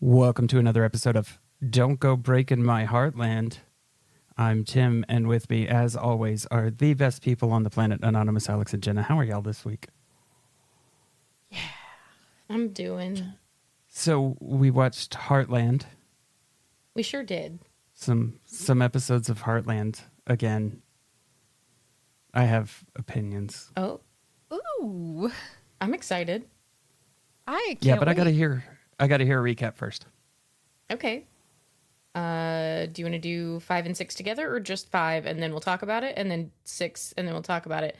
Welcome to another episode of Don't Go Breaking My Heartland. I'm Tim, and with me, as always, are the best people on the planet, Anonymous, Alex, and Jenna. How are y'all this week? Yeah, I'm doing. So we watched Heartland. We sure did. Some episodes of Heartland again. I have opinions. Oh, Ooh, I'm excited. I can't but wait. I gotta hear a recap first. Okay. Do you want to do 5 and 6 together, or just 5 and then we'll talk about it, and then 6 and then we'll talk about it?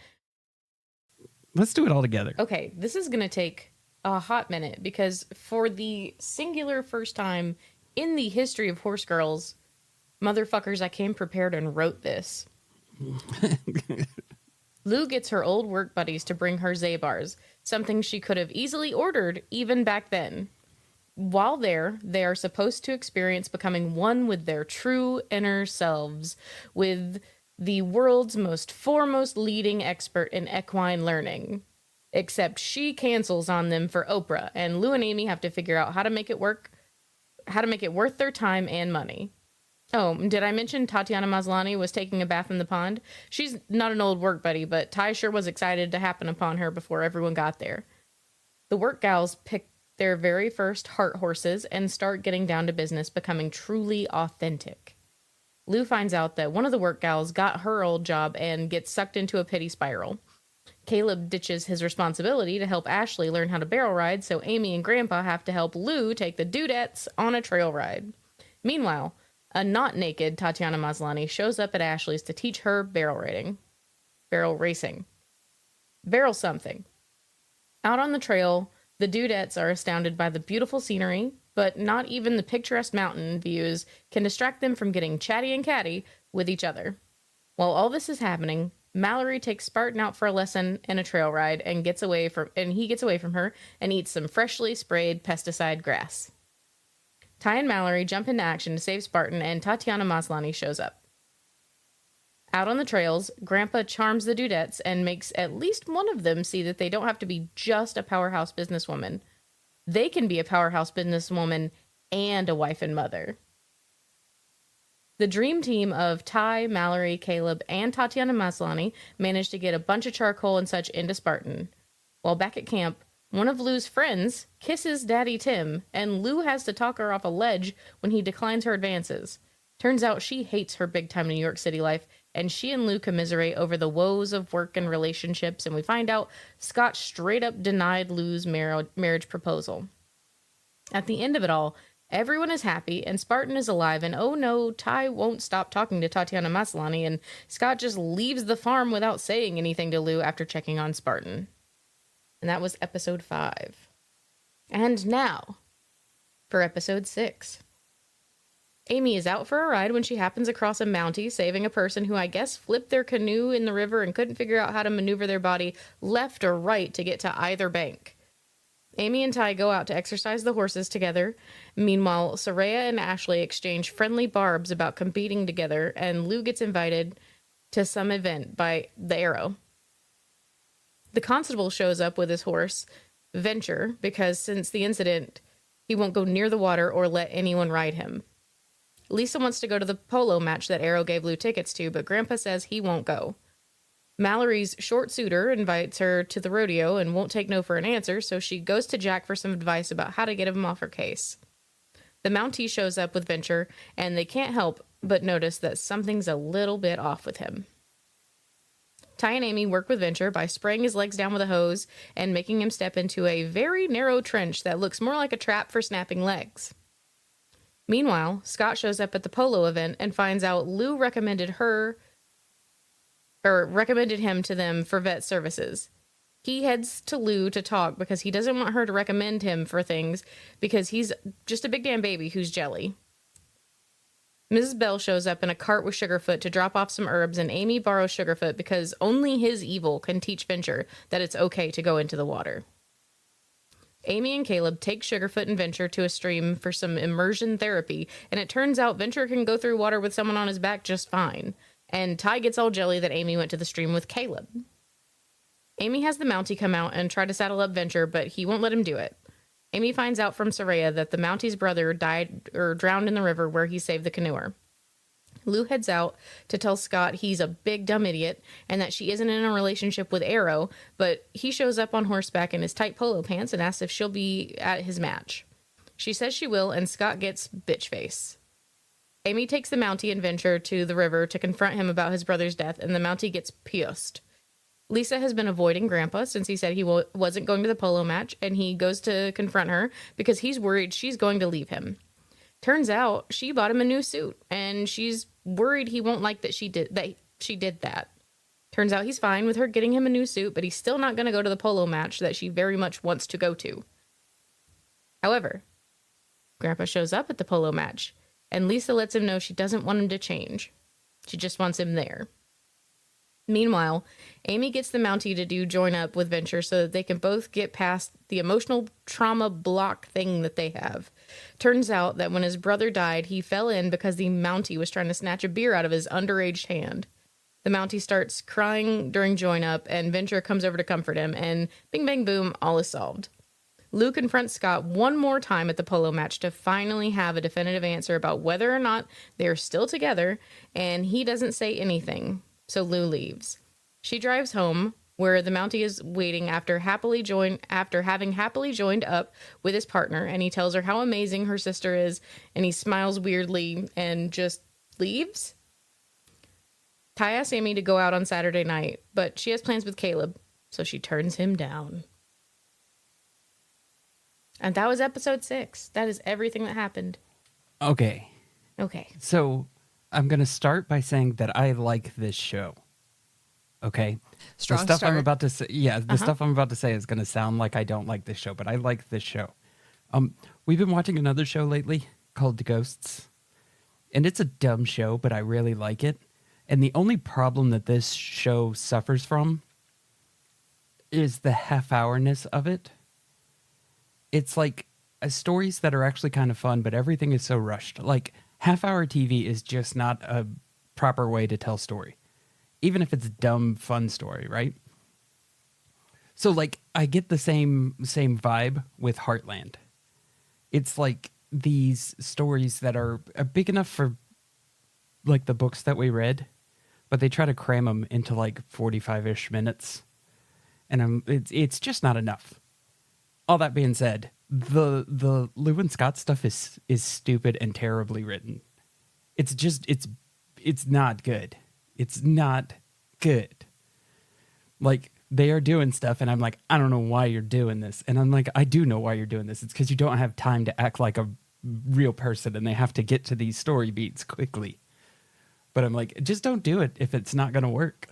Let's do it all together. Okay, this is gonna take a hot minute because for the singular first time in the history of Horse Girls, motherfuckers, I came prepared and wrote this. Lou gets her old work buddies to bring her Zabars, something she could have easily ordered even back then. While there, they are supposed to experience becoming one with their true inner selves, with the world's most foremost leading expert in equine learning. Except she cancels on them for Oprah, and Lou and Amy have to figure out how to make it worth their time and money. Oh, did I mention Tatiana Maslany was taking a bath in the pond? She's not an old work buddy, but Ty sure was excited to happen upon her before everyone got there. The work gals pick their very first heart horses and start getting down to business, becoming truly authentic. Lou finds out that one of the work gals got her old job and gets sucked into a pity spiral. Caleb ditches his responsibility to help Ashley learn how to barrel ride, so Amy and Grandpa have to help Lou take the dudettes on a trail ride. Meanwhile, a not naked Tatiana Maslany shows up at Ashley's to teach her barrel racing. Barrel something. Out on the trail, the dudettes are astounded by the beautiful scenery, but not even the picturesque mountain views can distract them from getting chatty and catty with each other. While all this is happening, Mallory takes Spartan out for a lesson and a trail ride and he gets away from her and eats some freshly sprayed pesticide grass. Ty and Mallory jump into action to save Spartan, and Tatiana Maslany shows up. Out on the trails, Grandpa charms the dudettes and makes at least one of them see that they don't have to be just a powerhouse businesswoman. They can be a powerhouse businesswoman and a wife and mother. The dream team of Ty, Mallory, Caleb, and Tatiana Maslany manage to get a bunch of charcoal and such into Spartan. While back at camp, one of Lou's friends kisses Daddy Tim, and Lou has to talk her off a ledge when he declines her advances. Turns out she hates her big-time New York City life, and she and Lou commiserate over the woes of work and relationships, and we find out Scott straight-up denied Lou's marriage proposal. At the end of it all, everyone is happy, and Spartan is alive, and oh no, Ty won't stop talking to Tatiana Maslany, and Scott just leaves the farm without saying anything to Lou after checking on Spartan. And that was episode 5. And now, for episode 6. Amy is out for a ride when she happens across a Mountie, saving a person who I guess flipped their canoe in the river and couldn't figure out how to maneuver their body left or right to get to either bank. Amy and Ty go out to exercise the horses together. Meanwhile, Soraya and Ashley exchange friendly barbs about competing together, and Lou gets invited to some event by the Arrow. The constable shows up with his horse, Venture, because since the incident, he won't go near the water or let anyone ride him. Lisa wants to go to the polo match that Arrow gave Lou tickets to, but Grandpa says he won't go. Mallory's short suitor invites her to the rodeo and won't take no for an answer, so she goes to Jack for some advice about how to get him off her case. The Mountie shows up with Venture, and they can't help but notice that something's a little bit off with him. Ty and Amy work with Venture by spraying his legs down with a hose and making him step into a very narrow trench that looks more like a trap for snapping legs. Meanwhile, Scott shows up at the polo event and finds out Lou recommended him to them for vet services. He heads to Lou to talk because he doesn't want her to recommend him for things because he's just a big damn baby who's jelly. Mrs. Bell shows up in a cart with Sugarfoot to drop off some herbs, and Amy borrows Sugarfoot because only his evil can teach Venture that it's okay to go into the water. Amy and Caleb take Sugarfoot and Venture to a stream for some immersion therapy, and it turns out Venture can go through water with someone on his back just fine. And Ty gets all jelly that Amy went to the stream with Caleb. Amy has the Mountie come out and try to saddle up Venture, but he won't let him do it. Amy finds out from Soraya that the Mountie's brother died or drowned in the river where he saved the canoer. Lou heads out to tell Scott he's a big dumb idiot and that she isn't in a relationship with Arrow, but he shows up on horseback in his tight polo pants and asks if she'll be at his match. She says she will, and Scott gets bitch face. Amy takes the Mountie and Venture to the river to confront him about his brother's death, and the Mountie gets pissed. Lisa has been avoiding Grandpa since he said he wasn't going to the polo match, and he goes to confront her because he's worried she's going to leave him. Turns out she bought him a new suit, and she's worried he won't like that she did that. Turns out he's fine with her getting him a new suit, but he's still not going to go to the polo match that she very much wants to go to. However, Grandpa shows up at the polo match, and Lisa lets him know she doesn't want him to change. She just wants him there. Meanwhile, Amy gets the Mountie to join up with Venture so that they can both get past the emotional trauma block thing that they have. Turns out that when his brother died, he fell in because the Mountie was trying to snatch a beer out of his underage hand. The Mountie starts crying during join up, and Venture comes over to comfort him, and bing bang boom, all is solved. Lou confronts Scott one more time at the polo match to finally have a definitive answer about whether or not they're still together, and he doesn't say anything. So Lou leaves. She drives home, where the Mountie is waiting after having happily joined up with his partner, and he tells her how amazing her sister is, and he smiles weirdly and just leaves. Ty asks Amy to go out on Saturday night, but she has plans with Caleb, so she turns him down. And that was episode 6. That is everything that happened. Okay. So I'm going to start by saying that I like this show. Okay. Strong the stuff start. I'm about to say, stuff I'm about to say is going to sound like I don't like this show, but I like this show. We've been watching another show lately called Ghosts, and it's a dumb show, but I really like it. And the only problem that this show suffers from is the half-hourness of it. It's like stories that are actually kind of fun, but everything is so rushed. Like, half-hour TV is just not a proper way to tell story, even if it's a dumb, fun story, right? So, like, I get the same vibe with Heartland. It's like these stories that are big enough for, like, the books that we read, but they try to cram them into, like, 45-ish minutes, and it's just not enough. All that being said, the Lou and Scott stuff is stupid and terribly written. It's not good. It's not good. Like, they are doing stuff, and I'm like, I don't know why you're doing this. And I'm like, I do know why you're doing this. It's because you don't have time to act like a real person, and they have to get to these story beats quickly. But I'm like, just don't do it if it's not going to work.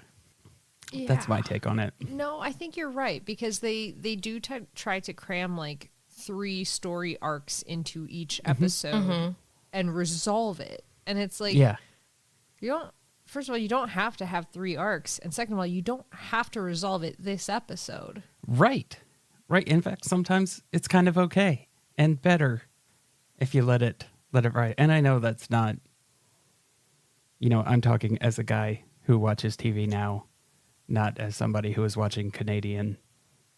Yeah. That's my take on it. No, I think you're right, because they do try to cram like 3 story arcs into each episode and resolve it. And it's like, first of all, you don't have to have 3 arcs. And second of all, you don't have to resolve it this episode. Right. In fact, sometimes it's kind of okay and better if you let it ride. And I know that's not, I'm talking as a guy who watches TV now, not as somebody who was watching Canadian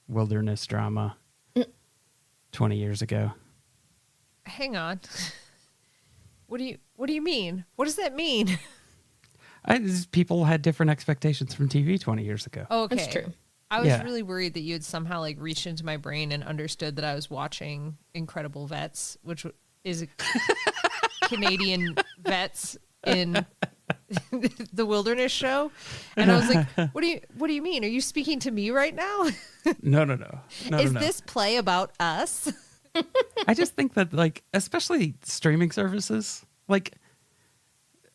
wilderness drama 20 years ago. Hang on. What do you mean? What does that mean? People had different expectations from TV 20 years ago. Okay. That's true. I was really worried that you had somehow like reached into my brain and understood that I was watching Incredible Vets, which is Canadian vets in the wilderness show. And I was like, what do you mean? Are you speaking to me right now? No. Is this play about us? I just think that, like, especially streaming services, like,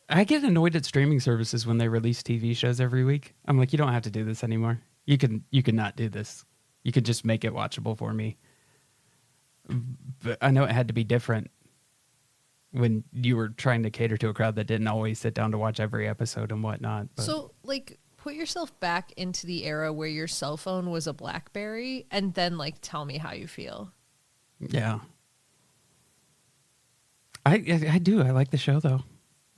I get annoyed at streaming services when they release TV shows every week. I'm like, you don't have to do this anymore. You can not do this. You could just make it watchable for me. But I know it had to be different when you were trying to cater to a crowd that didn't always sit down to watch every episode and whatnot. But. So, like, put yourself back into the era where your cell phone was a BlackBerry, and then, like, tell me how you feel. Yeah. I do. I like the show, though.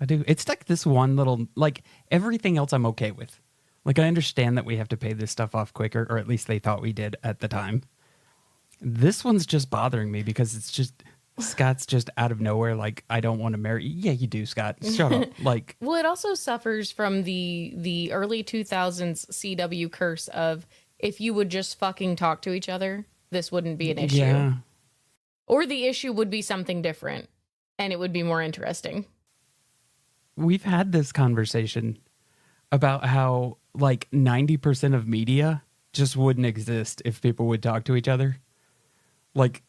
I do. It's like this one little, like, everything else I'm okay with. Like, I understand that we have to pay this stuff off quicker, or at least they thought we did at the time. This one's just bothering me because it's just, Scott's just out of nowhere. Like, I don't want to marry. Yeah, you do, Scott. Shut up. Like, well, it also suffers from the early 2000s CW curse of if you would just fucking talk to each other, this wouldn't be an issue. Yeah. Or the issue would be something different, and it would be more interesting. We've had this conversation about how, like, 90% of media just wouldn't exist if people would talk to each other. Like,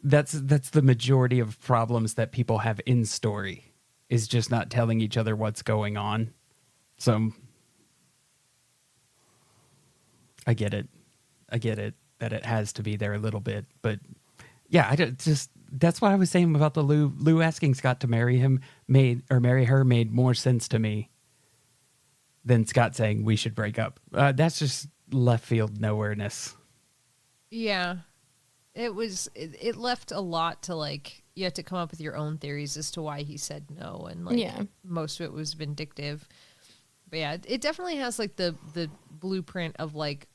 that's the majority of problems that people have in story, is just not telling each other what's going on. So I get it that it has to be there a little bit, but yeah, that's what I was saying about the Lou asking Scott to marry her made more sense to me than Scott saying we should break up. That's just left field nowhereness. Yeah. It left a lot to, like, you had to come up with your own theories as to why he said no, and, like, most of it was vindictive. But yeah, it definitely has, like, the blueprint of, like,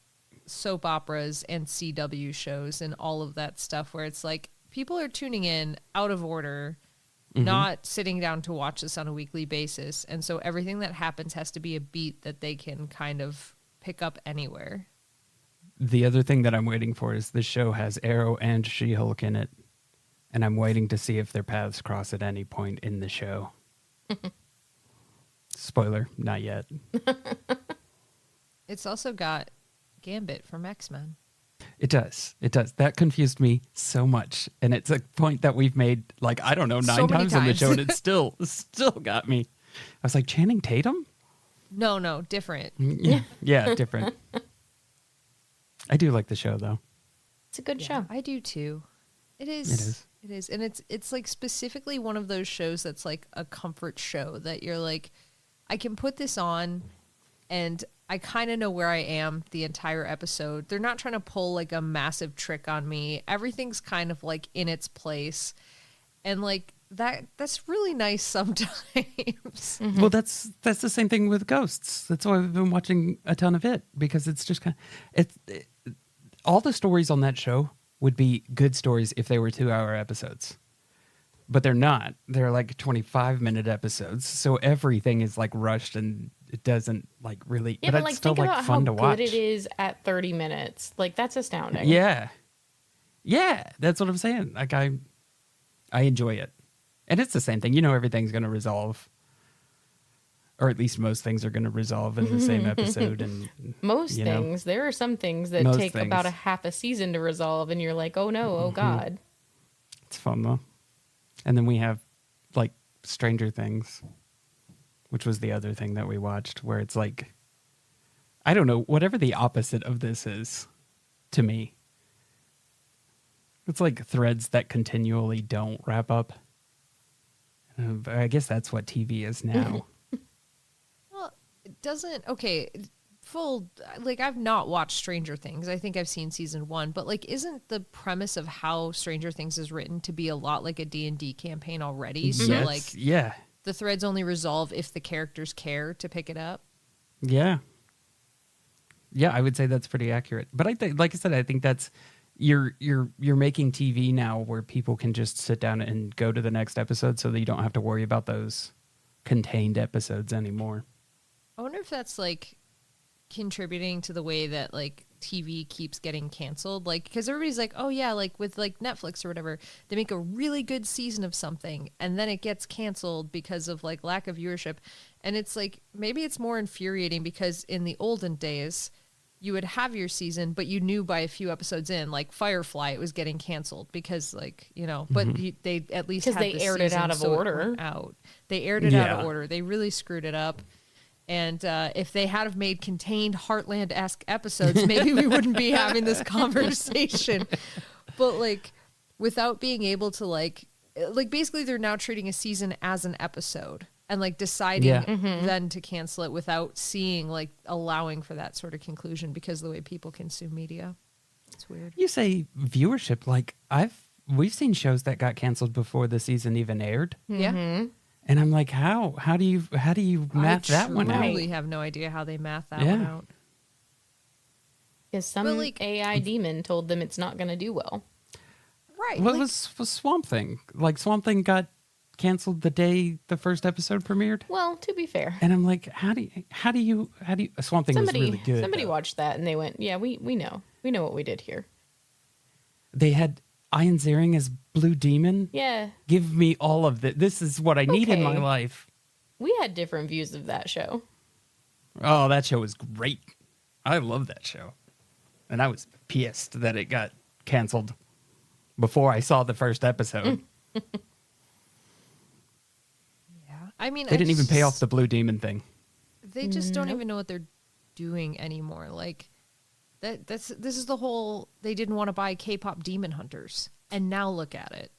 soap operas and CW shows and all of that stuff, where it's like people are tuning in out of order, not sitting down to watch this on a weekly basis, and so everything that happens has to be a beat that they can kind of pick up anywhere. The other thing that I'm waiting for is the show has Arrow and She-Hulk in it, and I'm waiting to see if their paths cross at any point in the show. Spoiler, not yet. It's also got Gambit from X-Men. It does. That confused me so much, and it's a point that we've made, like, I don't know, 9 times on the show, and it still got me. I was like, Channing Tatum? No, different. Yeah, different. I do like the show, though. It's a good show. I do too. It is. And it's like specifically one of those shows that's like a comfort show that you're like, I can put this on and I kind of know where I am the entire episode. They're not trying to pull like a massive trick on me. Everything's kind of like in its place. And like that's really nice sometimes. Well, that's the same thing with Ghosts. That's why we've been watching a ton of it, because it's just kind of all the stories on that show would be good stories if they were 2-hour episodes. But they're not. They're like 25-minute episodes. So everything is like rushed and it doesn't like really, yeah, but like, it's still think like about fun how to watch. good it is at 30 minutes. Like, that's astounding. Yeah. That's what I'm saying. Like, I enjoy it. And it's the same thing. You know, everything's going to resolve. Or at least most things are going to resolve in the same episode. And most things. There are some things that take about a half a season to resolve, and you're like, oh no, oh God. It's fun though. And then we have like Stranger Things, which was the other thing that we watched, where it's like, I don't know, whatever the opposite of this is to me. It's like threads that continually don't wrap up. But I guess that's what TV is now. Well, it doesn't. Okay, I've not watched Stranger Things. I think I've seen season 1, but like, isn't the premise of how Stranger Things is written to be a lot like a D&D campaign already? So Yes, like, yeah, the threads only resolve if the characters care to pick it up. Yeah, I would say that's pretty accurate. But I think, like I said, I think that's you're making TV now where people can just sit down and go to the next episode, so that you don't have to worry about those contained episodes anymore. I wonder if that's like contributing to the way that like TV keeps getting canceled, like, because everybody's like, oh yeah, like with like Netflix or whatever, they make a really good season of something and then it gets canceled because of like lack of viewership. And it's like, maybe it's more infuriating because in the olden days you would have your season, but you knew by a few episodes in, like Firefly, it was getting canceled because, like, you know, but they at least had they aired it out of order. They aired it out of order. They really screwed it up. And if they had have made contained Heartland-esque episodes, maybe we wouldn't be having this conversation. But like, without being able to like basically they're now treating a season as an episode and like deciding then to cancel it without seeing, like, allowing for that sort of conclusion because of the way people consume media. It's weird. You say viewership, like we've seen shows that got canceled before the season even aired. Yeah. And I'm like, how do you math that one out? I truly have no idea how they math that one out. Because some AI demon told them it's not going to do well. Right. What was Swamp Thing? Like, Swamp Thing got canceled the day the first episode premiered. Well, to be fair. And I'm like, how do you Swamp Thing was really good. Somebody watched that and they went, yeah, we know. We know what we did here. They had Ian Ziering as Blue Demon. Yeah. Give me all of it. This is what I need in my life. We had different views of that show. Oh, that show was great. I love that show. And I was pissed that it got canceled before I saw the first episode. Yeah. I mean, they didn't even pay off the Blue Demon thing. They just don't even know what they're doing anymore. Like, this is the whole, they didn't want to buy K-pop Demon Hunters. And now look at it.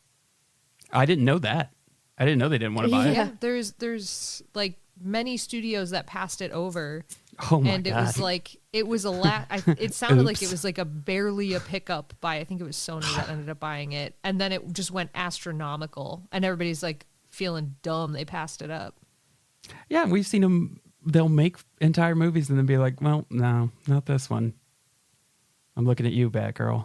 I didn't know that. I didn't know they didn't want to buy it. Yeah, there's like many studios that passed it over. Oh my and God. it was like, it was it sounded like it was like barely a pickup by, I think it was Sony that ended up buying it. And then it just went astronomical. And everybody's like feeling dumb. They passed it up. Yeah, we've seen them. They'll make entire movies and then be like, well, no, not this one. I'm looking at you, Batgirl.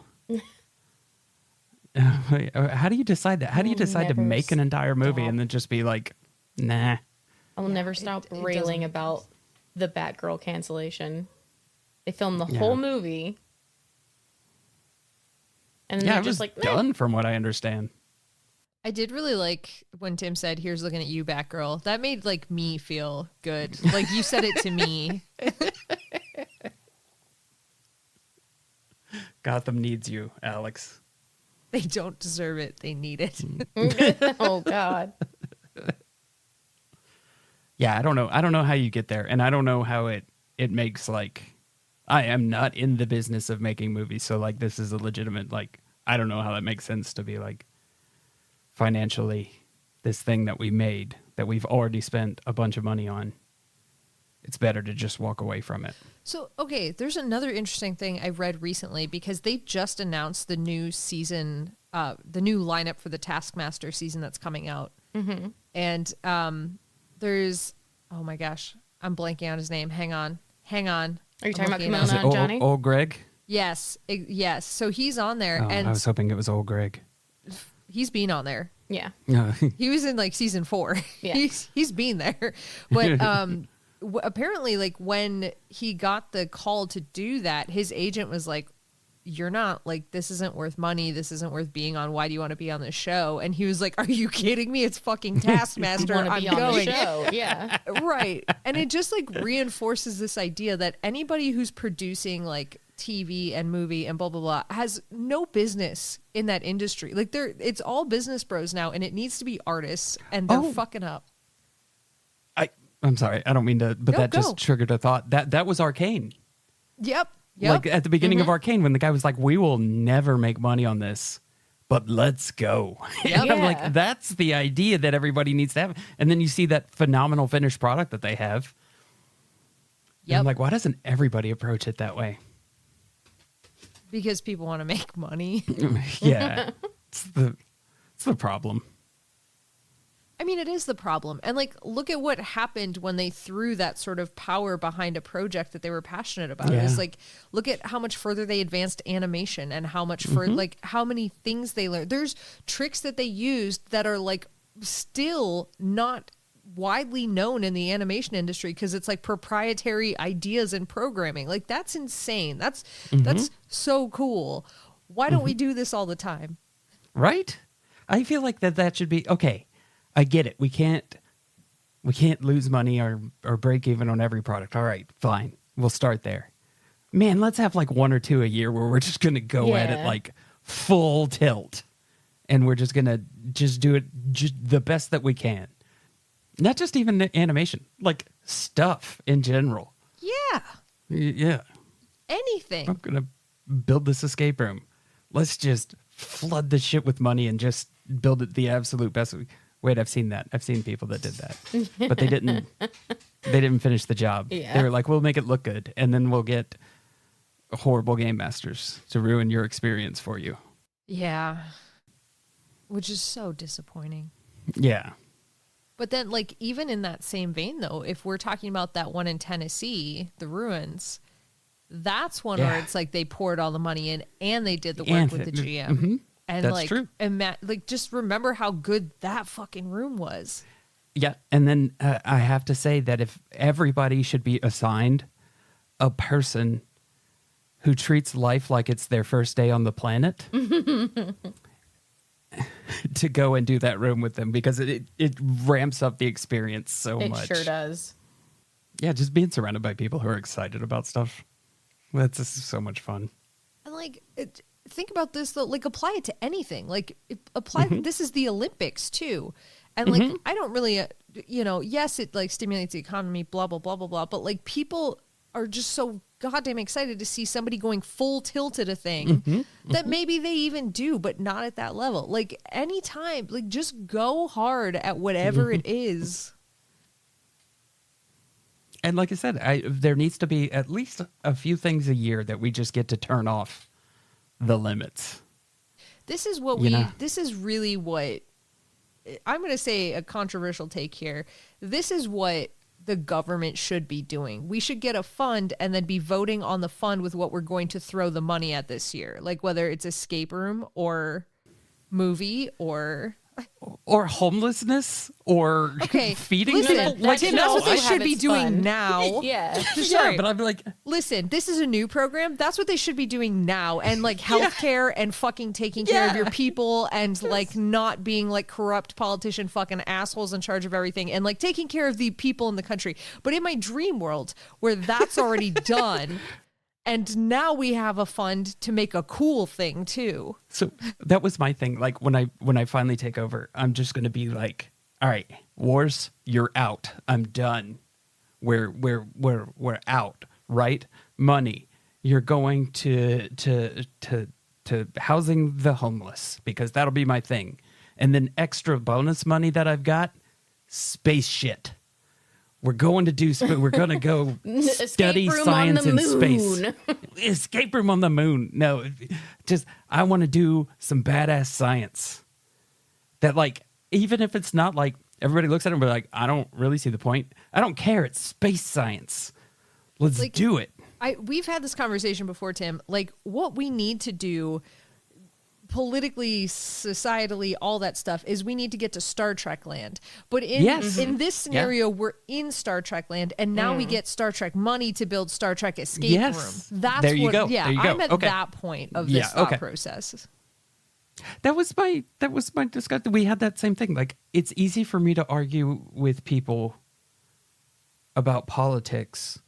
How do you decide that? How do you decide to make an entire movie and then just be like, nah? I'll never stop railing about the Batgirl cancellation. They filmed the whole movie. And Yeah, they're it just was like, done from what I understand. I did really like when Tim said, here's looking at you, Batgirl. That made like me feel good. Like you said it to me. Gotham needs you, Alex. They don't deserve it. They need it. oh God. Yeah, I don't know. I don't know how you get there. And I don't know how it makes, like, I am not in the business of making movies. So like, this is a legitimate, like, I don't know how that makes sense to be like financially this thing that we made that we've already spent a bunch of money on. It's better to just walk away from it. So, okay, there's another interesting thing I read recently because they just announced the new season, the new lineup for the Taskmaster season that's coming out. Mm-hmm. And there's, oh my gosh, I'm blanking on his name. Hang on. Are you talking about Is it Kimona and Johnny? Old Greg? Yes. So he's on there. Oh, and I was hoping it was Old Greg. he's been on there. Yeah. He was in like season 4. Yeah. He's been there. But apparently, like, when he got the call to do that, his agent was like, you're not, like, this isn't worth money. This isn't worth being on. Why do you want to be on this show? And he was like, are you kidding me? It's fucking Taskmaster. I'm be on going. the show. Yeah. Right. And it just, like, reinforces this idea that anybody who's producing, like, TV and movie and blah, blah, blah, has no business in that industry. Like, it's all business bros now, and it needs to be artists, and they're fucking up. I'm sorry, I don't mean to, but that go. just triggered a thought. That was Arcane. Yep. Like at the beginning of Arcane, when the guy was like, we will never make money on this, but let's go. Yep. I'm like, that's the idea that everybody needs to have. And then you see that phenomenal finished product that they have. Yep. I'm like, why doesn't everybody approach it that way? Because people want to make money. Yeah. It's the problem. I mean, it is the problem. And like, look at what happened when they threw that sort of power behind a project that they were passionate about. Yeah. It's like, look at how much further they advanced animation and how much for like how many things they learned. There's tricks that they used that are like still not widely known in the animation industry because it's like proprietary ideas and programming. Like, that's insane. That's so cool. Why don't we do this all the time? Right? I feel like that should be okay. I get it. We can't lose money or break even on every product. All right, fine. We'll start there. Man, let's have like 1 or 2 a year where we're just going to go at it like full tilt. And we're just going to just do it just the best that we can. Not just even animation, like stuff in general. Yeah. Yeah. Anything. I'm going to build this escape room. Let's just flood the shit with money and just build it the absolute best. Wait, I've seen that. I've seen people that did that, but they didn't finish the job. Yeah. They were like, we'll make it look good, and then we'll get horrible game masters to ruin your experience for you. Yeah. Which is so disappointing. Yeah. But then, like, even in that same vein, though, if we're talking about that one in Tennessee, the ruins, that's one where it's like they poured all the money in and they did the work with the GM. Mm-hmm. And that's like, true. Just remember how good that fucking room was. Yeah. And then I have to say that if everybody should be assigned a person who treats life like it's their first day on the planet to go and do that room with them, because it ramps up the experience so much. It sure does. Yeah, just being surrounded by people who are excited about stuff. That's just so much fun. And like, think about this though, like apply it to anything. Like apply, this is the Olympics too. And like, I don't really, yes, it like stimulates the economy, blah, blah, blah, blah, blah. But like people are just so goddamn excited to see somebody going full tilt at a thing that maybe they even do, but not at that level. Like anytime, like just go hard at whatever it is. And like I said, there needs to be at least a few things a year that we just get to turn off the limits. This is what this is really what, I'm going to say a controversial take here. This is what the government should be doing. We should get a fund and then be voting on the fund with what we're going to throw the money at this year. Like whether it's escape room or movie or homelessness or feeding listen, people. Like, Tim, that's what they should be doing now. Yeah. Sorry. Yeah, but I'm like, listen, this is a new program. That's what they should be doing now. And like healthcare and fucking taking care of your people and like not being like corrupt politician fucking assholes in charge of everything and like taking care of the people in the country. But in my dream world where that's already done, and now we have a fund to make a cool thing too. So that was my thing. Like when I finally take over, I'm just going to be like, all right, wars, you're out. I'm done. We're out, right? Money, you're going to housing the homeless, because that'll be my thing. And then extra bonus money that I've got, space shit. We're going to go study science in space. Escape room on the moon. No, just I want to do some badass science. That like, even if it's not like everybody looks at it and be like, I don't really see the point. I don't care. It's space science. Let's do it. We've had this conversation before, Tim. Like what we need to do politically, societally, all that stuff is we need to get to Star Trek land. But in this scenario, we're in Star Trek land, and now we get Star Trek money to build Star Trek escape room. That's there you go. Yeah, there you go. I'm at that point of this thought process. That was my discussion. We had that same thing. Like, it's easy for me to argue with people about politics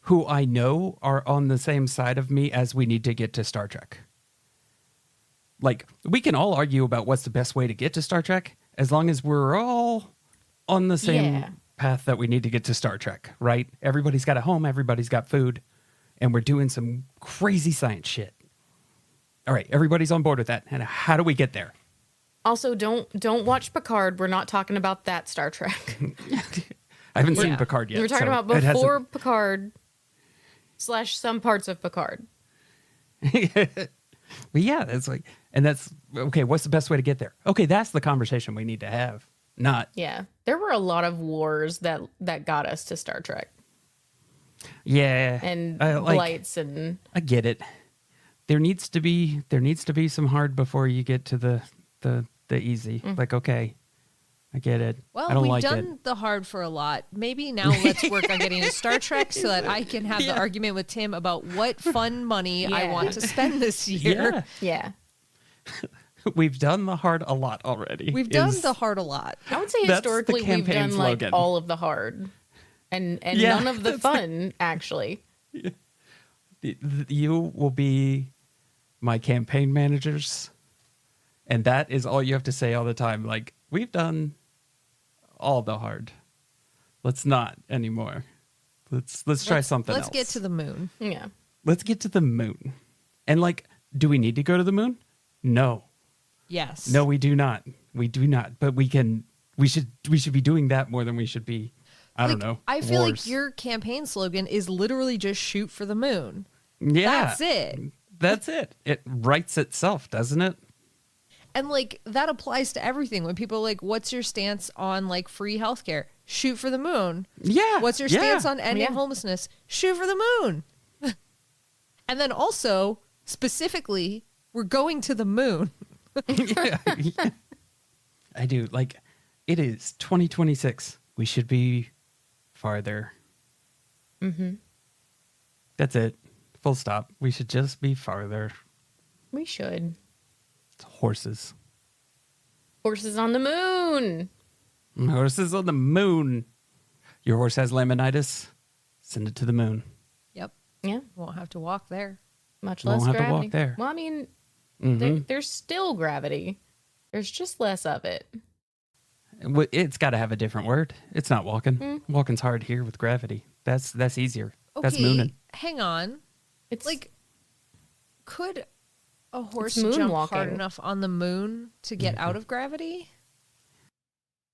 who I know are on the same side of me as we need to get to Star Trek. Like, we can all argue about what's the best way to get to Star Trek, as long as we're all on the same path that we need to get to Star Trek, right? Everybody's got a home, everybody's got food, and we're doing some crazy science shit. All right, everybody's on board with that. And how do we get there? Also, don't watch Picard. We're not talking about that Star Trek. I haven't seen Picard yet. We're talking about before Picard / some parts of Picard. But yeah, it's like, and that's okay. What's the best way to get there? Okay, that's the conversation we need to have. Not there were a lot of wars that got us to Star Trek. Yeah, and blights and I get it. There needs to be some hard before you get to the easy. Like, okay, I get it. Well, we've done the hard for a lot. Maybe now let's work on getting to Star Trek so that I can have the argument with Tim about what fun money I want to spend this year. Yeah. We've done the hard a lot already. We've done the hard a lot. I would say historically we've done like all of the hard and none of the fun, actually. You will be my campaign managers, and that is all you have to say all the time. Like, we've done all the hard. Let's not anymore. Let's try something else. Let's get to the moon. Yeah. Let's get to the moon. And like, do we need to go to the moon? No. Yes. No, we do not. We do not. But we should be doing that more than we should be. I don't know. I feel wars. like your campaign slogan is literally just shoot for the moon. Yeah. That's it. That's it. It writes itself, doesn't it? And like that applies to everything. When people are like, what's your stance on like free healthcare? Shoot for the moon. Yeah. What's your stance on ending homelessness? Shoot for the moon. And then also, specifically, we're going to the moon. Yeah. I do. Like, it is 2026. We should be farther. Mm-hmm. That's it. Full stop. We should just be farther. We should. It's horses. Horses on the moon. Horses on the moon. Your horse has laminitis. Send it to the moon. Yep. Yeah. Won't have to walk there. Much Won't less have to gravity. walk there. Well, I mean, Mhm. there's still gravity. There's just less of it. It's got to have a different word. It's not walking. Walking's hard here with gravity. That's easier. Okay, That's mooning. hang on. It's Like, could a horse It's jump hard moonwalking. enough on the moon to get out of gravity?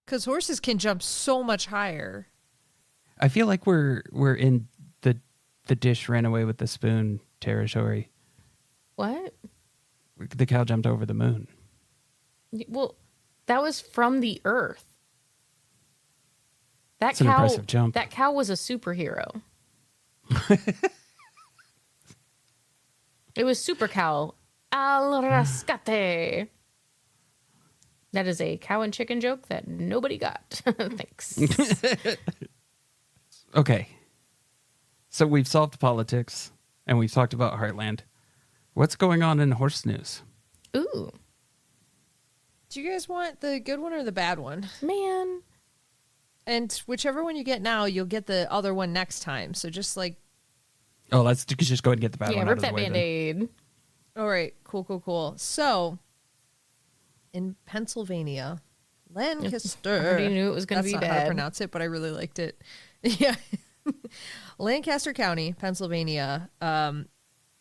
Because horses can jump so much higher. I feel like we're in the dish ran away with the spoon territory. what? The cow jumped over the moon. Well, that was from the Earth. That It's an cow. impressive jump. That cow was a superhero. It was Super Cow al rescate. That is a cow and chicken joke that nobody got. Thanks. Okay. So we've solved politics and we've talked about Heartland. What's going on in horse news? Ooh, Do you guys want the good one or the bad one? man. And whichever one you get now, you'll get the other one next time. So just like, Oh, let's just go ahead and get the bad Yeah, one out rip of the that way then. Band-Aid. all right, cool. So in Pennsylvania, Lancaster. I already knew it was going to That's be not how to bad. pronounce it, but I really liked it. Yeah. Lancaster County, Pennsylvania,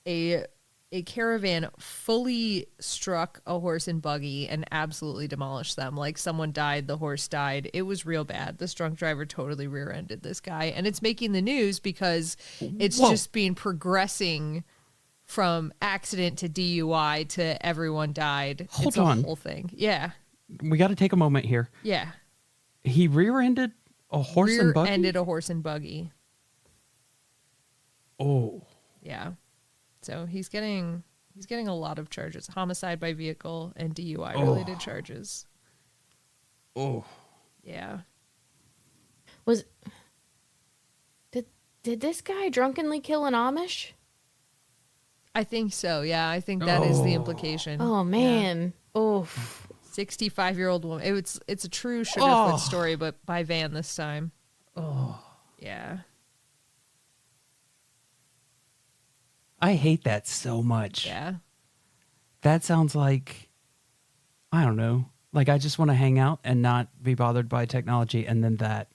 a caravan fully struck a horse and buggy and absolutely demolished them. Like someone died, the horse died. It was real bad. This drunk driver totally rear-ended this guy. And it's making the news because it's just been progressing from accident to DUI to everyone died. Hold it's on. a whole thing. Yeah. We got to take a moment here. Yeah. He rear-ended a horse and buggy? Rear-ended a horse and buggy. Oh. Yeah. So he's getting a lot of charges. Homicide by vehicle and DUI related charges. Oh. Yeah. Did this guy drunkenly kill an Amish? I think so. Yeah, I think that is the implication. Oh man. Oh. 65-year-old woman. It's a true Sugarfoot story, but by van this time. Oh. Yeah. I hate that so much. Yeah. That sounds like, I don't know, like I just want to hang out and not be bothered by technology, and then that.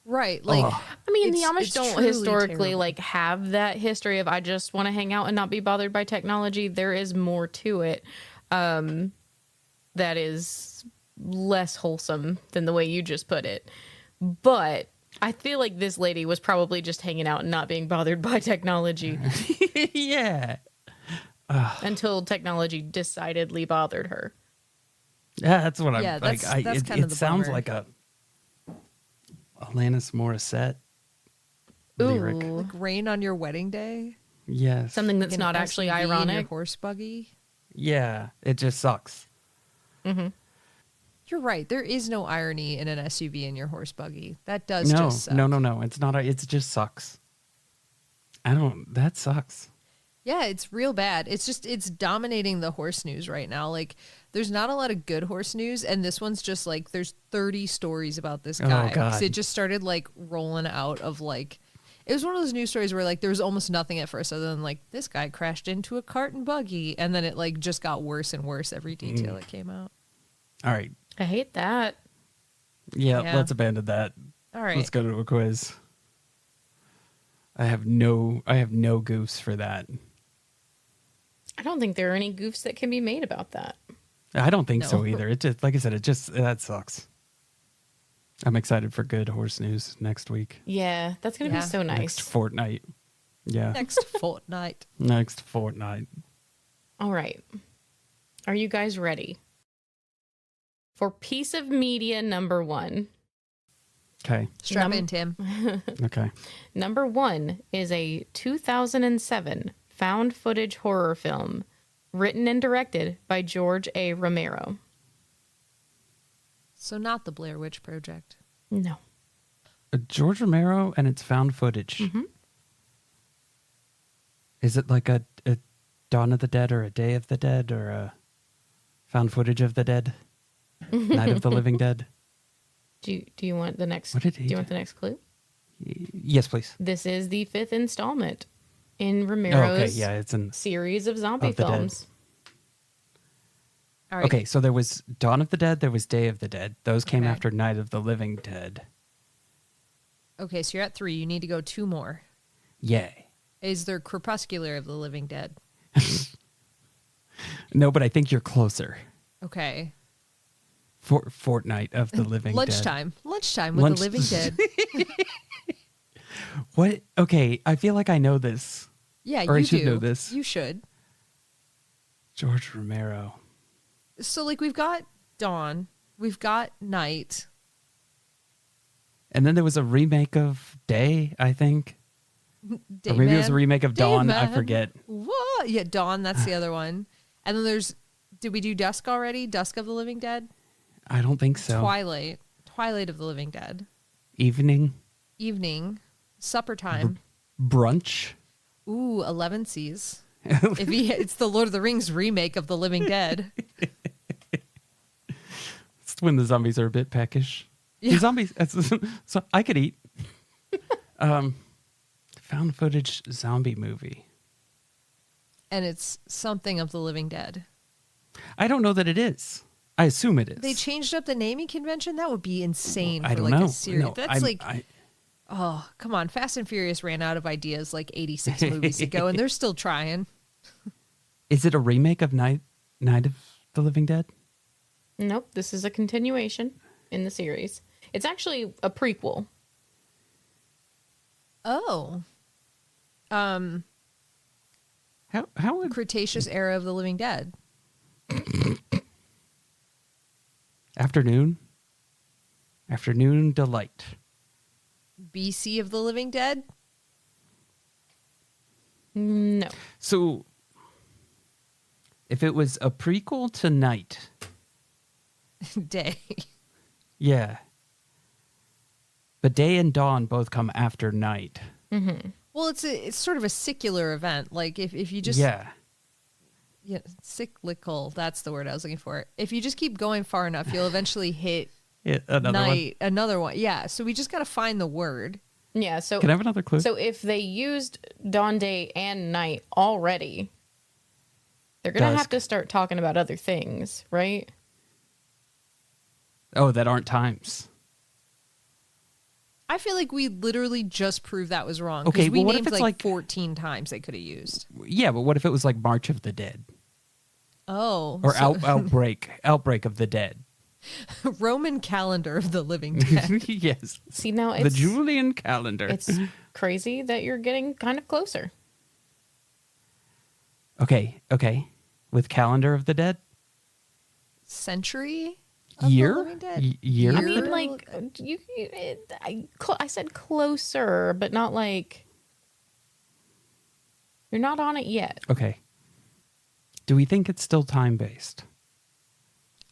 Right. Like I mean, the It's- Amish it's don't truly historically terrible. like have that history of I just want to hang out and not be bothered by technology. There is more to it that is less wholesome than the way you just put it. But I feel like this lady was probably just hanging out and not being bothered by technology Yeah. until technology decidedly bothered her. Yeah, that's what I'm Yeah, like. that's kind of It the sounds bummer. like a Alanis Morissette lyric. Ooh, like rain on your wedding day. Yes. something that's An not actually SUV in your ironic. horse buggy. Yeah, it just sucks. You're right. There is no irony in an SUV in your horse buggy. That does No, just suck. no. It's not. It just sucks. That sucks. Yeah, it's real bad. It's dominating the horse news right now. Like there's not a lot of good horse news, and this one's just like there's 30 stories about this guy. Oh, God. 'Cause it just started like rolling out of like it was one of those news stories where like there was almost nothing at first other than like this guy crashed into a cart and buggy, and then it like just got worse and worse every detail that came out. All right. I hate that. Yeah, Yeah. let's abandon that. All right. Let's go to a quiz. I have no goofs for that. I don't think there are any goofs that can be made about that. I don't think so No. either. It just, like I said, that sucks. I'm excited for good horse news next week. Yeah, that's going to be so nice. Next fortnight. Yeah. Next fortnight. Next fortnight. All right. Are you guys ready? For piece of media number 1. Okay. Strap in, Tim. Okay. Number 1 is a 2007 found footage horror film written and directed by George A. Romero. So not the Blair Witch Project. No. George Romero and it's found footage. Mm-hmm. Is it like a Dawn of the Dead or a Day of the Dead or a found footage of the dead? Night of the Living Dead? Do you want the next? What did he do you want do? the next clue? Yes, please. This is the 5th installment in Oh, Romero's okay, yeah, it's in. series of zombie Of the Dead. films. All right. Okay, so there was Dawn of the Dead, there was Day of the Dead. Those came Okay. after Night of the Living Dead. Okay, so you're at 3. You need to go 2 more. Yay. Is there Crepuscular of the Living Dead? No, but I think you're closer. Okay. Fortnight of the Living Dead. Lunchtime. Lunchtime with Lunch- the Living Dead. What? Okay, I feel like I know this. Yeah, Or I you should do. know this. You should. George Romero. So, like, we've got Dawn. We've got Night. And then there was a remake of Day, I think. Or maybe it was a remake of Dawn. I forget. What? Yeah, Dawn. That's the other one. And then there's. Did we do Dusk already? Dusk of the Living Dead? I don't think so. Twilight. Twilight of the Living Dead. Evening. Evening. Supper time. Brunch. Ooh, 11 Seas. It's the Lord of the Rings remake of the Living Dead. It's when the zombies are a bit peckish. Yeah. The zombies. So I could eat. Found footage zombie movie. And it's something of the Living Dead. I don't know that it is. I assume it is. They changed up the naming convention? That would be insane I for don't like know. a series. No, That's I'm- oh, come on. Fast and Furious ran out of ideas like 86 movies ago, and they're still trying. Is it a remake of Night of the Living Dead? Nope, this is a continuation in the series. It's actually a prequel. Oh. How would Cretaceous era of the Living Dead. Afternoon Delight? BC of the Living Dead? No. So if it was a prequel to Night, Day. yeah. But Day and Dawn both come after Night. Well, it's sort of a secular event. Like if you just Yeah. Yeah, cyclical. That's the word I was looking for. If you just keep going far enough, you'll eventually hit Another night. Another one. Yeah. So we just got to find the word. Yeah, so one. Can I have another clue? so if they used dawn, day, and night already, they're gonna Dusk. have to start talking about other things, right? Oh, that aren't times. I feel like we literally just proved that was wrong. 'Cause Okay, we well, what if named it's like like 14 times they could have used. Yeah, but what if it was like March of the Dead Oh. or so- Outbreak of the Dead? Roman calendar of the Living Dead. Yes, See, now the it's Julian calendar. it's crazy that you're getting kind of closer. Okay. With Calendar of the Dead, Century of year, the Living Dead? year. I mean, Year? like I said closer, but not like you're not on it yet. Okay. Do we think it's still time based?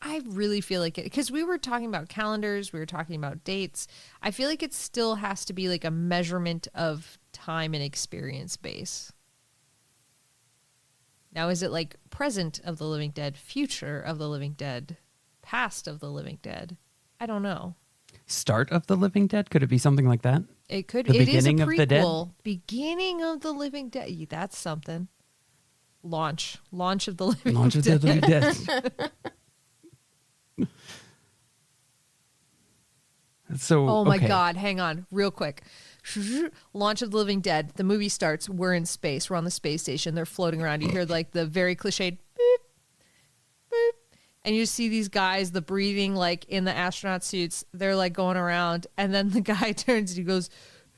I really feel like it, because we were talking about calendars, we were talking about dates. I feel like it still has to be like a measurement of time and experience base. Now, is it like present of the Living Dead, future of the Living Dead, past of the Living Dead? I don't know. Start of the Living Dead? Could it be something like that? It could. The It is a beginning of the dead? prequel. Beginning of the Living Dead. That's something. Launch of the Living Launch of Dead. the Living Dead. So, Oh my okay. God, hang on, real quick. Launch of the Living Dead. The movie starts. We're in space. We're on the space station. They're floating around. You hear like the very cliched beep, beep. And you see these guys, the breathing like in the astronaut suits. They're like going around. And then the guy turns and he goes,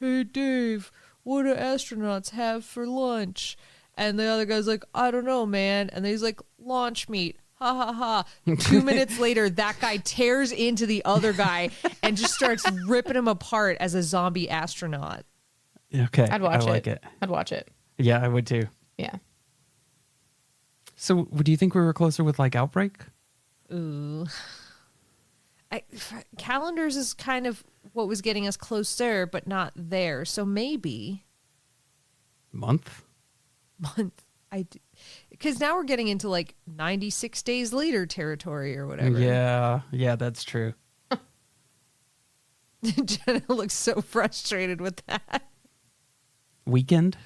"Hey, Dave, what do astronauts have for lunch?" And the other guy's like, "I don't know, man." And then he's like, "Launch meat." Ha ha ha. 2 minutes later, that guy tears into the other guy and just starts ripping him apart as a zombie astronaut. Okay. I'd watch I like it. I'd watch it. Yeah, I would too. Yeah. So, do you think we were closer with like Outbreak? Ooh. Calendars is kind of what was getting us closer, but not there. So maybe Month? month. Because now we're getting into like 96 days later territory or whatever. Yeah, that's true. Jenna looks so frustrated with that. Weekend?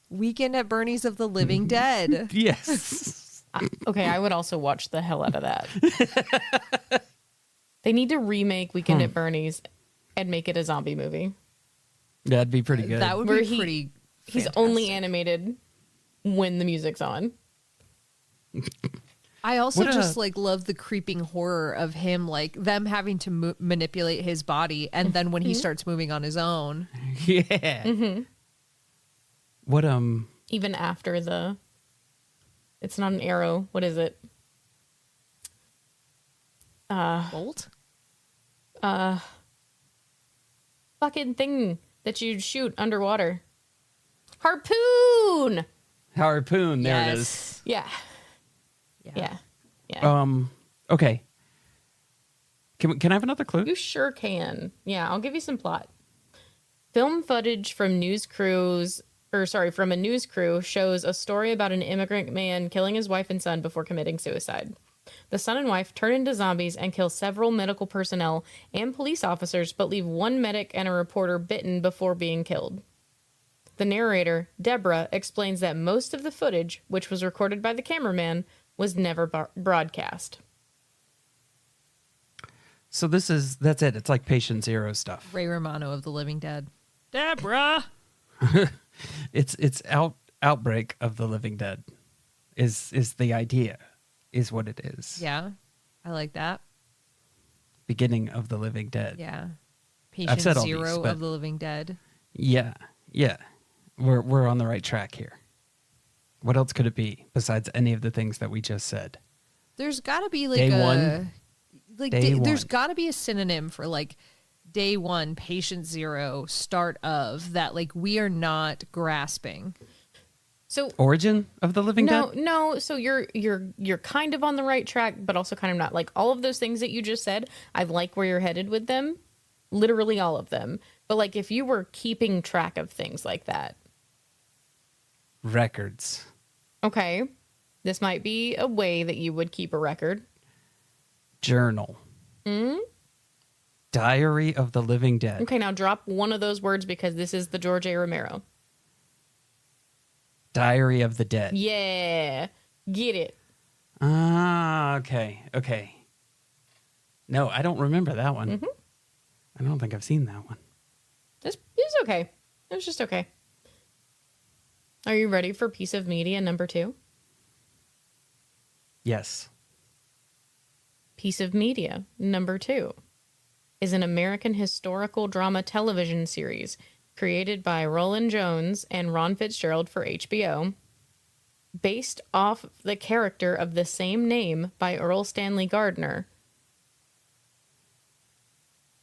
Weekend at Bernie's of the Living Dead. Yes. Okay, I would also watch the hell out of that. They need to remake Weekend at Bernie's and make it a zombie movie. That'd be pretty good. That would Where be pretty He's fantastic. only animated when the music's on. I also What a- just like love the creeping horror of him, like them having to manipulate his body, and then when he starts moving on his own. Yeah. What Even after the... It's not an arrow. What is it? Bolt? Fucking thing that you shoot underwater. Harpoon! Harpoon? There it is. Yes. Yeah. Yeah. Okay. Can I have another clue? You sure can. Yeah, I'll give you some plot. Film footage from from a news crew shows a story about an immigrant man killing his wife and son before committing suicide. The son and wife turn into zombies and kill several medical personnel and police officers, but leave one medic and a reporter bitten before being killed. The narrator, Deborah, explains that most of the footage, which was recorded by the cameraman, was never broadcast. So that's it. It's like Patient Zero stuff. Ray Romano of the Living Dead. Deborah! It's Outbreak of the Living Dead is the idea, is what it is. Yeah, I like that. Beginning of the Living Dead. Yeah. I've Patient said all Zero these, but- of the Living Dead. Yeah. We're on the right track here. What else could it be besides any of the things that we just said? There's got to be like Day a... one? Like Day there's one. got to be a synonym for like day one, patient zero, start of, that like we are not grasping. So Origin of the Living Dead? No. So you're kind of on the right track, but also kind of not. Like all of those things that you just said, I like where you're headed with them. Literally all of them. But like if you were keeping track of things like that. Records. Okay. This might be a way that you would keep a record. Journal. Diary of the Living Dead. Okay, now drop one of those words because this is the George A. Romero. Diary of the Dead. Yeah. Get it. Ah, okay. No, I don't remember that one. Mm-hmm. I don't think I've seen that one. It was okay. It was just okay. Are you ready for piece of media number 2? Yes. Piece of media number 2 is an American historical drama television series created by Roland Jones and Ron Fitzgerald for HBO, based off the character of the same name by Earl Stanley Gardner.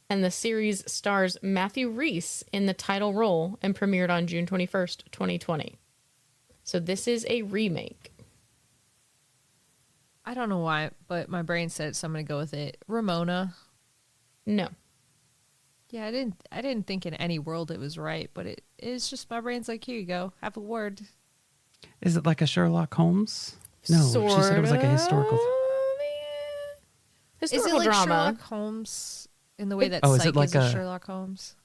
And the series stars Matthew Rhys in the title role and premiered on June 21st, 2020. So this is a remake. I don't know why, but my brain said it, so I'm going to go with it. Ramona. No. Yeah, I didn't think in any world it was right, but it is just my brain's like, here you go, have a word. Is it like a Sherlock Holmes? No, she said it was like a historical. Is Historical it like drama. Sherlock Holmes in the way that Oh, is Psych it like is a a- Sherlock Holmes?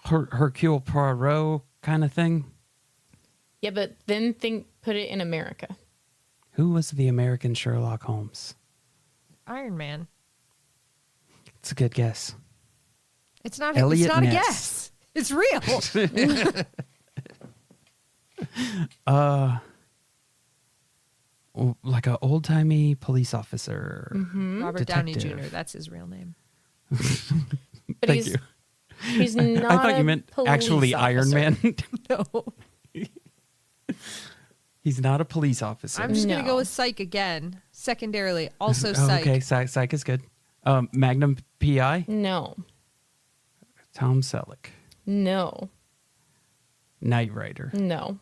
Hercule Poirot kind of thing? Yeah, but then put it in America. Who was the American Sherlock Holmes? Iron Man. It's a good guess. It's not. Elliot It's not Ness. a guess. It's real. Like an old timey police officer. Robert Downey Detective. Jr. That's his real name. But Thank you. he's not. I thought a you meant police actually Iron officer. Man. No, He's not a police officer. I'm just gonna No. go with Psych again. Secondarily, also Oh, Psych. okay, Psych is good. Magnum PI. No, Tom Selleck. no, Knight Rider. no.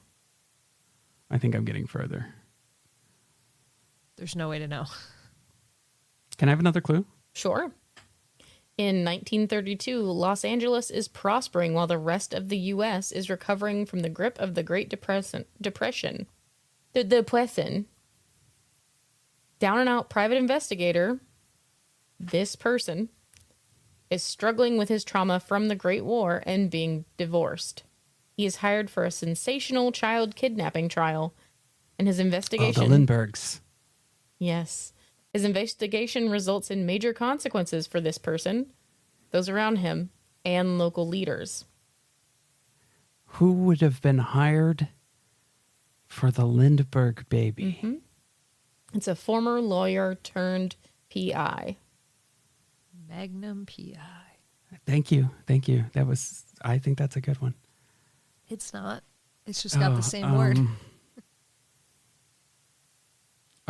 I think I'm getting further. There's no way to know. Can I have another clue? Sure. In 1932, Los Angeles is prospering while the rest of the U.S. is recovering from the grip of the Great Depression. The Depression. Down and out private investigator, this person, is struggling with his trauma from the Great War and being divorced. He is hired for a sensational child kidnapping trial, and his Oh, investigation... the Lindberghs. Yes. His investigation results in major consequences for this person, those around him, and local leaders. Who would have been hired for the Lindbergh baby? Mm-hmm. It's a former lawyer turned PI. Magnum PI. Thank you. I think that's a good one. It's not. It's just got the same word.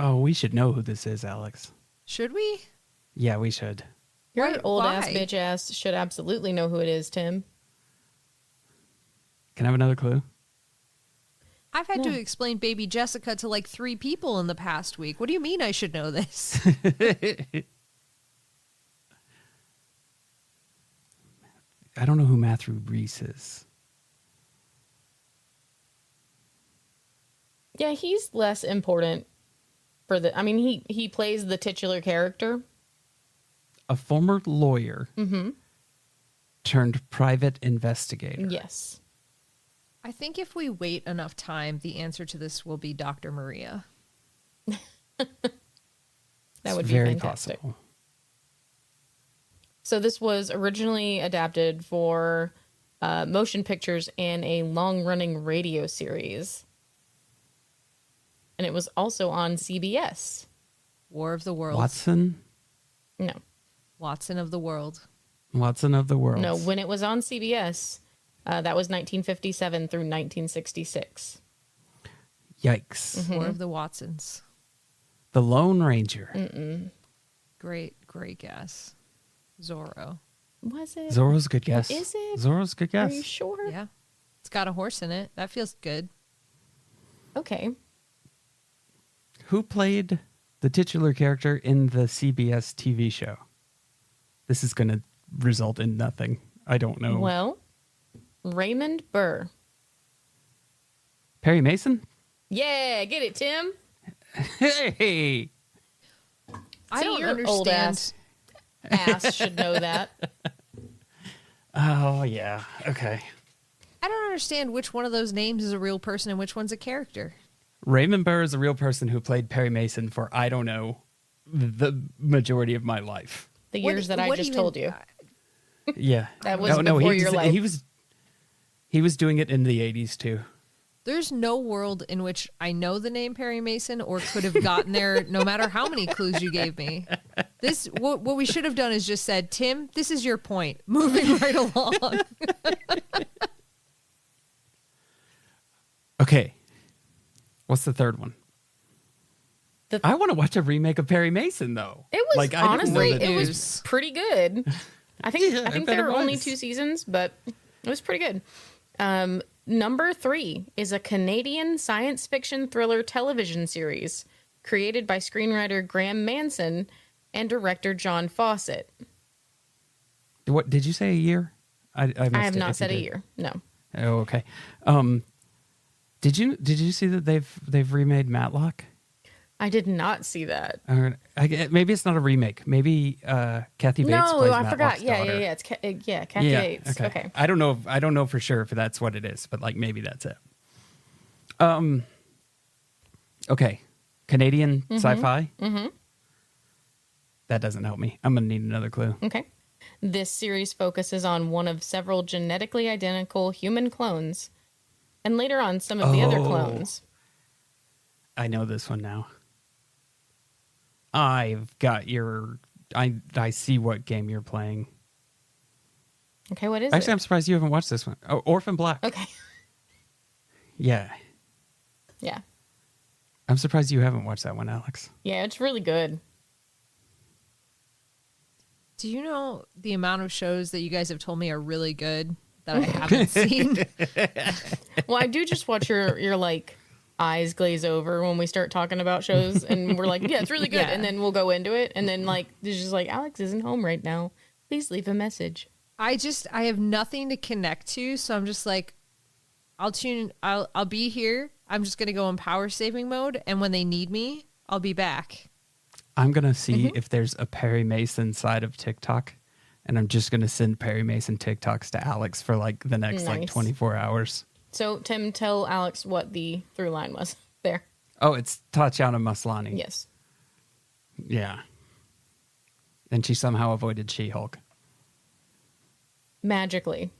Oh, we should know who this is, Alex. Should we? Yeah, we should. Your Why- old ass why? bitch ass should absolutely know who it is, Tim. Can I have another clue? I've had No. to explain baby Jessica to like 3 people in the past week. What do you mean I should know this? I don't know who Matthew Reese is. Yeah, he's less important for the... I mean, he plays the titular character. A former lawyer Mm-hmm. turned private investigator. Yes. I think if we wait enough time, the answer to this will be Dr. Maria. That It's would be very fantastic. possible. So this was originally adapted for motion pictures and a long-running radio series. And it was also on CBS. War of the Worlds. Watson? No. Watson of the World. Watson of the World. No, when it was on CBS, that was 1957 through 1966. Yikes. War of the Watsons. The Lone Ranger. Great guess. Zorro. Was it? Zorro's a good guess. Is it? Zorro's a good Are guess. you sure? Yeah. It's got a horse in it. That feels good. Okay. Who played the titular character in the CBS TV show? This is going to result in nothing. I don't know. Well, Raymond Burr. Perry Mason? Yeah, get it, Tim. Hey! I See, don't your understand. old ass should know that. Oh, yeah. Okay. I don't understand which one of those names is a real person and which one's a character. Raymond Burr is a real person who played Perry Mason for, I don't know, the majority of my life. The years that I just told you. Yeah. That was before your life. He was doing it in the 80s, too. There's no world in which I know the name Perry Mason or could have gotten there no matter how many clues you gave me. What we should have done is just said, Tim, this is your point. Moving right along. Okay. What's the third one? I want to watch a remake of Perry Mason, though. It was I didn't know honestly, that it was news. pretty good. I think Yeah, I think I bet there it were only was. 2 seasons, but it was pretty good. Number 3 is a Canadian science fiction thriller television series created by screenwriter Graham Manson and director John Fawcett. What did you say? A year? I missed I have it not if you said a did. year. No. Oh, okay. Did you see that they've remade Matlock? I did not see that. Maybe it's not a remake. Maybe Kathy Bates No, plays I Matlock's forgot. Yeah, daughter. yeah. It's Kathy Bates. Okay. I don't know for sure if that's what it is, but like maybe that's it. Okay. Canadian sci-fi. Mm-hmm. That doesn't help me. I'm gonna need another clue. Okay. This series focuses on one of several genetically identical human clones, and later on some of the other clones. I know this one now. I've got your... I see what game you're playing. Okay, what is it? Actually, I'm surprised you haven't watched this one. Oh, Orphan Black. Okay. Yeah. Yeah. I'm surprised you haven't watched that one, Alex. Yeah, it's really good. Do you know the amount of shows that you guys have told me are really good that I haven't seen? Well, I do just watch your like eyes glaze over when we start talking about shows, and we're like, yeah, it's really good, Yeah. and then we'll go into it, and then like there's just like, Alex isn't home right now. Please leave a message. I have nothing to connect to, so I'm just like, I'll be here. I'm just gonna go in power saving mode, and when they need me, I'll be back. I'm going to see if there's a Perry Mason side of TikTok, and I'm just going to send Perry Mason TikToks to Alex for like the next like Nice. 24 hours. So, Tim, tell Alex what the through line was there. Oh, it's Tatiana Maslany. Yes. Yeah. And she somehow avoided She-Hulk. Magically.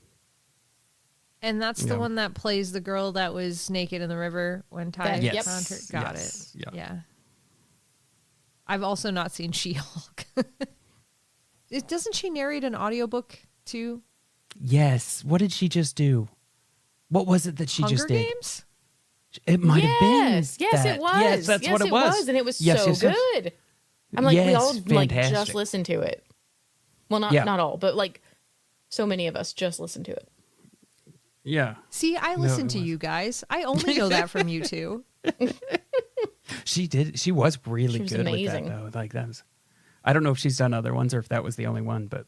And that's the Yeah. one that plays the girl that was naked in the river when Ty That- found her. Got Yes. it. Yep. Yeah. I've also not seen She-Hulk. Doesn't she narrate an audiobook too? Yes. What did she just do? What was it that she Hunger just did? Games? It might have been. Yes, that. it was. Yes, that's what it was. And it was Yes, so yes, yes. good. I'm like, we Yes, all like fantastic. just listened to it. Well, Yeah. not all, but like so many of us just listened to it. Yeah. See, I No, listen it to was. you guys. I only know that from you two. She did. She was really She was good amazing. with that, though. Like that was. I don't know if she's done other ones or if that was the only one, but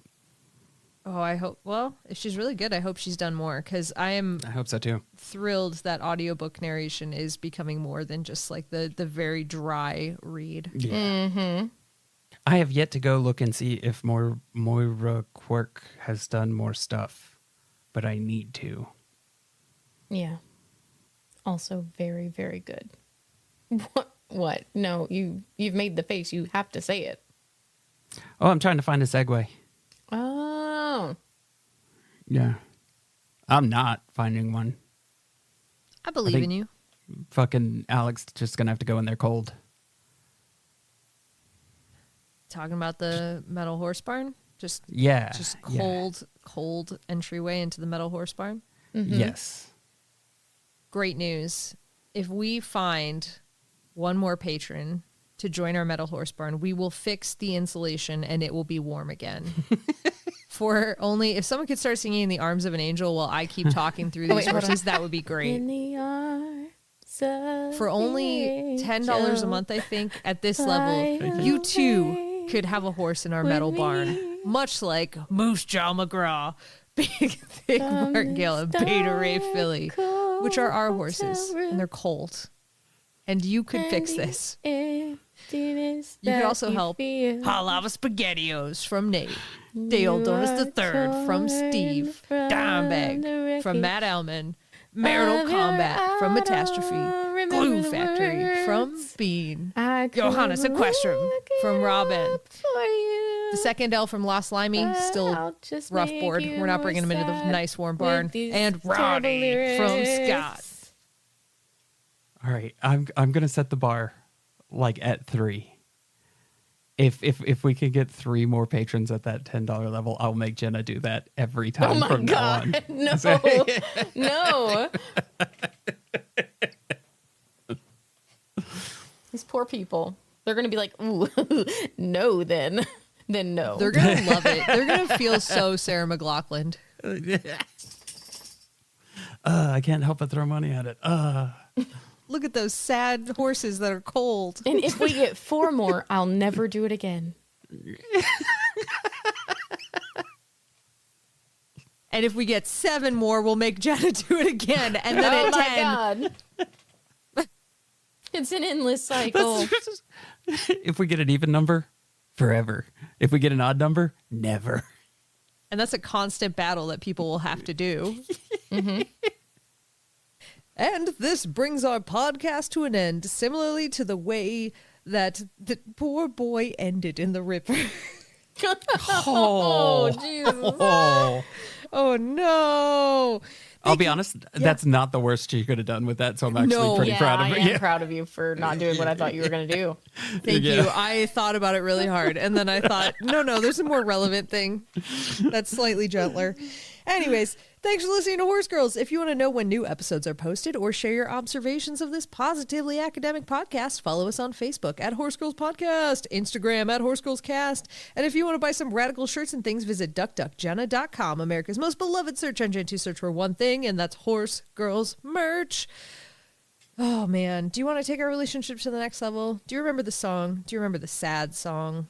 Oh, I hope. Well, if she's really good, I hope she's done more because I am I hope so too. thrilled that audiobook narration is becoming more than just like the very dry read. Yeah. I have yet to go look and see if Moira Quirk has done more stuff, but I need to. Yeah. Also very, very good. What? No, you've made the face. You have to say it. Oh, I'm trying to find a segue. Oh. Yeah. I'm not finding one. I believe think- in you. Fucking Alex just gonna have to go in there cold. Talking about the metal horse barn, just Yeah. cold, cold entryway into the metal horse barn. Yeah. Yes. Great news! If we find one more patron to join our metal horse barn, we will fix the insulation and it will be warm again. For only if someone could start singing "In the Arms of an Angel" while I keep talking through these wait, hold on. horses, that would be great. In the arms of For only $10 a month, I think, at this level, you too could have a horse in our metal barn, much like Moose Jaw McGraw, Big Thick Martingale, and Beta Ray Philly, which are our horses, and they're cold. And you could fix this. You could also help Halava SpaghettiOs from Nate, Dale Donuts III from Steve, Dimebag from Matt Elman, Marital Combat from Metastrophe, Glue Factory from Bean, Johannes Equestrian from Robin, the second L from Lost Limey, still rough board. We're not bringing him into the nice warm barn, and Ronnie from Scott. All right. I'm gonna set the bar like at 3. If we could get 3 more patrons at that $10 level, I'll make Jenna do that every time Oh my from now on. God. No. These poor people. They're going to be like, ooh, no, then no. They're gonna love it. They're gonna feel so Sarah McLachlan. I can't help but throw money at it. Look at those sad horses that are cold. And if we get 4 more, I'll never do it again. And if we get 7 more, we'll make Jenna do it again. And then Oh at my 10. God. It's an endless cycle. If we get an even number, forever. If we get an odd number, never. And that's a constant battle that people will have to do. And this brings our podcast to an end, similarly to the way that the poor boy ended in the river. Oh, Jesus. Oh, no. I'll be honest, that's not the worst she could have done with that, so I'm actually pretty proud of her. I am proud of you for not doing what I thought you were going to do. Thank you. I thought about it really hard, and then I thought, no, there's a more relevant thing that's slightly gentler. Anyways, thanks for listening to Horse Girls. If you want to know when new episodes are posted or share your observations of this positively academic podcast, follow us on Facebook at Horse Girls Podcast, Instagram at Horse Girls Cast, and if you want to buy some radical shirts and things, visit duckduckjenna.com, America's most beloved search engine, to search for one thing, and that's Horse Girls merch. Oh, man. Do you want to take our relationship to the next level? Do you remember the song? Do you remember the sad song?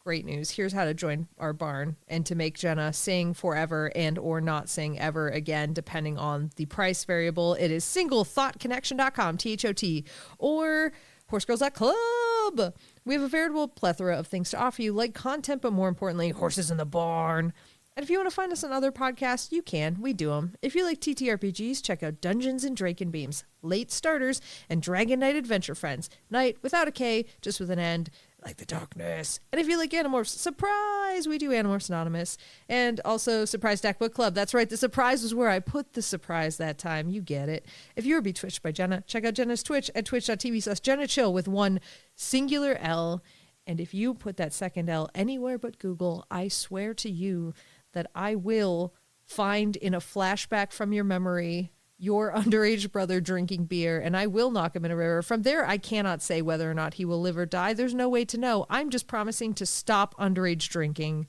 Great news. Here's how to join our barn and to make Jenna sing forever and or not sing ever again, depending on the price variable. It is singlethoughtconnection.com, THOT, or horsegirls.club. We have a veritable plethora of things to offer you, like content, but more importantly, horses in the barn. And if you want to find us on other podcasts, you can. We do them. If you like TTRPGs, check out Dungeons and Drake and Beams, Late Starters, and Dragon Knight Adventure Friends. Night without a K, just with an N, like the darkness. And if you like Animorphs, surprise, we do Animorphs Anonymous. And also Surprise Stack Book Club. That's right, the surprise was where I put the surprise that time. You get it. If you were bewitched by Jenna, check out Jenna's Twitch at twitch.tv/JennaChill with one singular L. And if you put that second L anywhere but Google, I swear to you that I will find in a flashback from your memory your underage brother drinking beer, and I will knock him in a river. From there, I cannot say whether or not he will live or die. There's no way to know. I'm just promising to stop underage drinking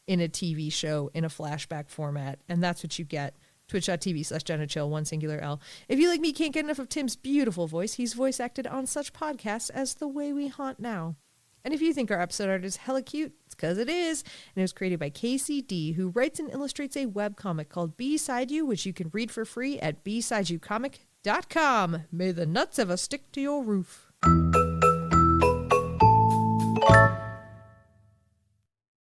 in a TV show in a flashback format, and that's what you get. Twitch.tv/JennaChill, one singular L. If you like me, can't get enough of Tim's beautiful voice, he's voice acted on such podcasts as The Way We Haunt Now. And if you think our episode art is hella cute, it's because it is. And it was created by Casey D, who writes and illustrates a webcomic called B-Side You, which you can read for free at bsideyoucomic.com. May the nuts of us stick to your roof.